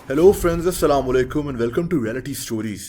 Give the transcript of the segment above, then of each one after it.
Hello friends, अस्सलाम वालेकुम and welcome to reality stories.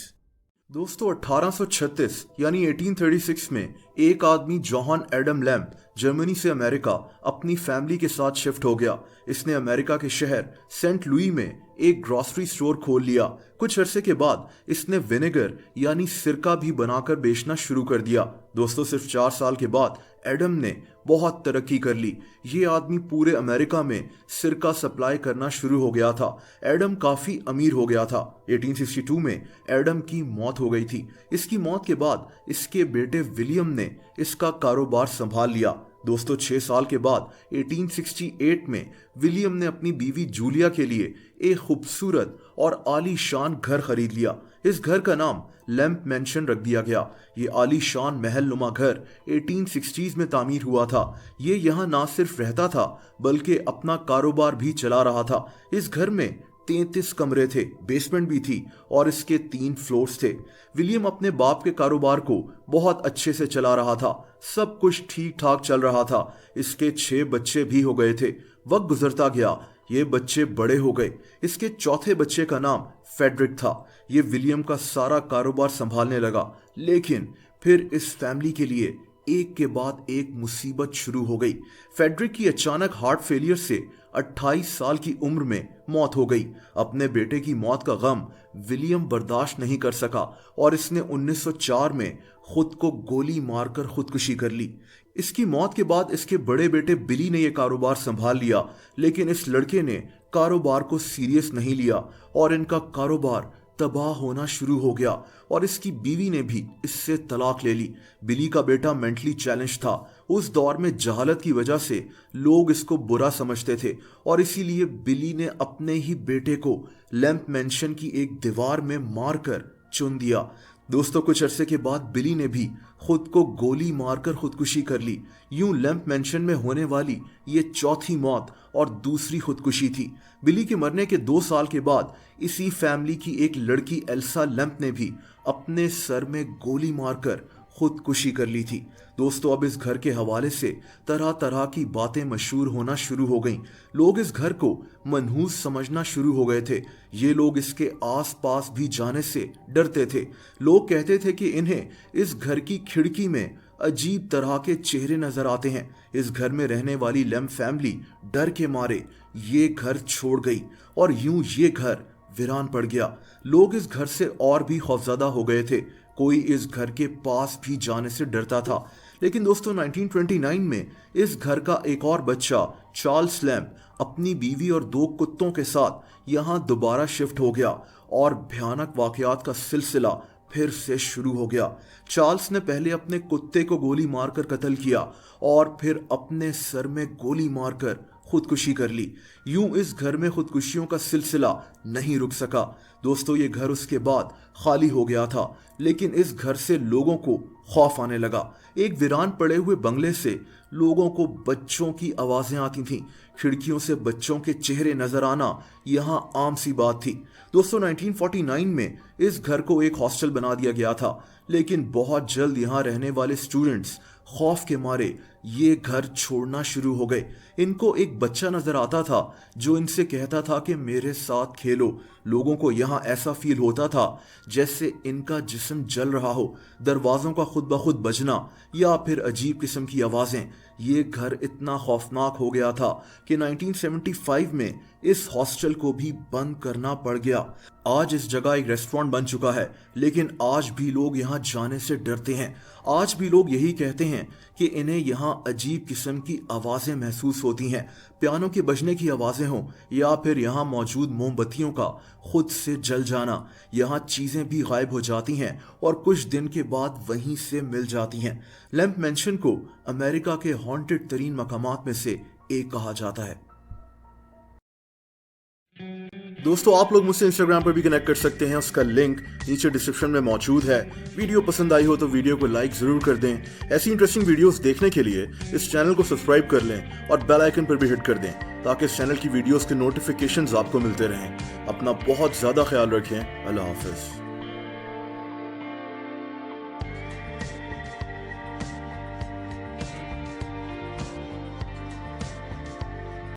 दोस्तों 1836 यानी 1836 में एक आदमी जॉन एडम लैम्प जर्मनी से अमेरिका अपनी फैमिली के साथ शिफ्ट हो गया। इसने अमेरिका के शहर सेंट लुई में एक ग्रोसरी स्टोर खोल लिया। कुछ अरसे के बाद इसने विनेगर यानी सिरका भी बनाकर बेचना शुरू कर दिया। दोस्तों सिर्फ 4 साल के बाद एडम ने बहुत तरक्की कर ली। ये आदमी पूरे अमेरिका में सिरका सप्लाई करना शुरू हो गया था। एडम काफी अमीर हो गया था। 1862 में एडम की मौत हो गई थी। इसकी मौत के बाद इसके बेटे विलियम ने इसका कारोबार संभाल लिया। दोस्तों 6 साल के बाद 1868 में विलियम ने अपनी बीवी जूलिया के लिए एक खूबसूरत और आलीशान घर खरीद लिया। इस घर का नाम लैम्प मैंशन रख दिया गया। ये आलीशान महल नुमा घर 1860s में तामीर हुआ था। ये यहाँ ना सिर्फ रहता था बल्कि अपना कारोबार भी चला रहा था। इस घर में 33 कमरे थे, बेसमेंट भी थी और इसके 3 फ्लोर्स थे। विलियम अपने बाप के कारोबार को बहुत अच्छे से चला रहा था। सब कुछ ठीक ठाक चल रहा था। इसके 6 बच्चे भी हो गए थे। वक्त गुजरता गया, ये बच्चे बड़े हो गए। इसके चौथे बच्चे का नाम फेडरिक था। ये विलियम का सारा कारोबार संभालने लगा। लेकिन फिर इस फैमिली के लिए एक के बाद एक मुसीबत शुरू हो गई। फेडरिक की अचानक हार्ट फेलियर से 28 साल की उम्र में मौत हो गई। अपने बेटे की मौत का गम विलियम बर्दाश्त नहीं कर सका और इसने 1904 में खुद को गोली मारकर खुदकुशी कर ली। इसकी मौत के बाद इसके बड़े बेटे बिली ने यह कारोबार संभाल लिया, लेकिन इस लड़के ने कारोबार को सीरियस नहीं लिया और इनका कारोबार तबाह होना शुरू हो गया और इसकी बीवी ने भी इससे तलाक ले ली। बिली का बेटा मेंटली चैलेंज था। उस दौर में जहालत की वजह से लोग इसको बुरा समझते थे और इसीलिए बिली ने अपने ही बेटे को लैम्प मैंशन की एक दीवार में मारकर चुन दिया। दोस्तों कुछ अरसे के बाद बिली ने भी खुद को गोली मारकर खुदकुशी कर ली। यूं लैम्प मैंशन में होने वाली ये चौथी मौत और दूसरी खुदकुशी थी। बिली के मरने के 2 साल के बाद इसी फैमिली की एक लड़की एल्सा लैम्प ने भी अपने सर में गोली मारकर खुदकुशी कर ली थी। दोस्तों अब इस घर के हवाले से तरह तरह की बातें मशहूर होना शुरू हो गईं। लोग इस घर को मनहूस समझना शुरू हो गए थे। ये लोग इसके आसपास भी जाने से डरते थे। लोग कहते थे कि इन्हें इस घर की खिड़की में अजीब तरह के चेहरे नजर आते हैं। इस घर में रहने वाली लैम्प फैमिली डर के मारे ये घर छोड़ गई और यूं ये घर वीरान पड़ गया। लोग इस घर से और भी खौफजदा हो गए थे। कोई इस घर के पास भी जाने से डरता था। लेकिन दोस्तों 1929 में इस घर का एक और बच्चा चार्ल्स लैम्प अपनी बीवी और 2 कुत्तों के साथ यहाँ दोबारा शिफ्ट हो गया और भयानक वाकयात का सिलसिला फिर से शुरू हो गया। चार्ल्स ने पहले अपने कुत्ते को गोली मारकर कत्ल किया और फिर अपने सर में गोली मारकर खुदकुशी कर ली। यूं इस घर में खुदकुशियों का सिलसिला नहीं रुक सका। दोस्तों ये घर उसके बाद खाली हो गया था, लेकिन इस घर से लोगों को खौफ आने लगा। एक वीरान पड़े हुए बंगले से लोगों को बच्चों की आवाजें आती थीं। खिड़कियों से बच्चों के चेहरे नजर आना यहाँ आम सी बात थी। दोस्तों 1949 में इस घर को एक हॉस्टल बना दिया गया था, लेकिन बहुत जल्द यहाँ रहने वाले स्टूडेंट्स खौफ के मारे ये घर छोड़ना शुरू हो गए। इनको एक बच्चा नजर आता था जो इनसे कहता था कि मेरे साथ खेलो। लोगों को यहाँ ऐसा फील होता था जैसे इनका जिस्म जल रहा हो। दरवाजों का खुद ब खुद बजना या फिर अजीब किस्म की आवाजें। ये घर इतना खौफनाक हो गया था कि 1975 में इस हॉस्टल को भी बंद करना पड़ गया। आज इस जगह एक रेस्टोरेंट बन चुका है, लेकिन आज भी लोग यहाँ जाने से डरते हैं। आज भी लोग यही कहते हैं कि इन्हें यहाँ अजीब किस्म की आवाजें महसूस होती हैं। पियानो के बजने की आवाजें हों या फिर यहाँ मौजूद मोमबत्तियों का खुद से जल जाना। यहाँ चीजें भी गायब हो जाती हैं और कुछ दिन के बाद वहीं से मिल जाती हैं। लैम्प मैंशन को अमेरिका के हॉन्टेड तरीन मकामात में से एक कहा जाता है। दोस्तों आप लोग मुझसे इंस्टाग्राम पर भी कनेक्ट कर सकते हैं, उसका लिंक नीचे डिस्क्रिप्शन में मौजूद है। वीडियो पसंद आई हो तो वीडियो को लाइक जरूर कर दें। ऐसी इंटरेस्टिंग वीडियोस देखने के लिए इस चैनल को सब्सक्राइब कर लें और बेल आइकन पर भी हिट कर दें ताकि इस चैनल की वीडियोस के नोटिफिकेशंस आपको मिलते रहें। अपना बहुत ज्यादा ख्याल रखें। अल्लाह हाफिज।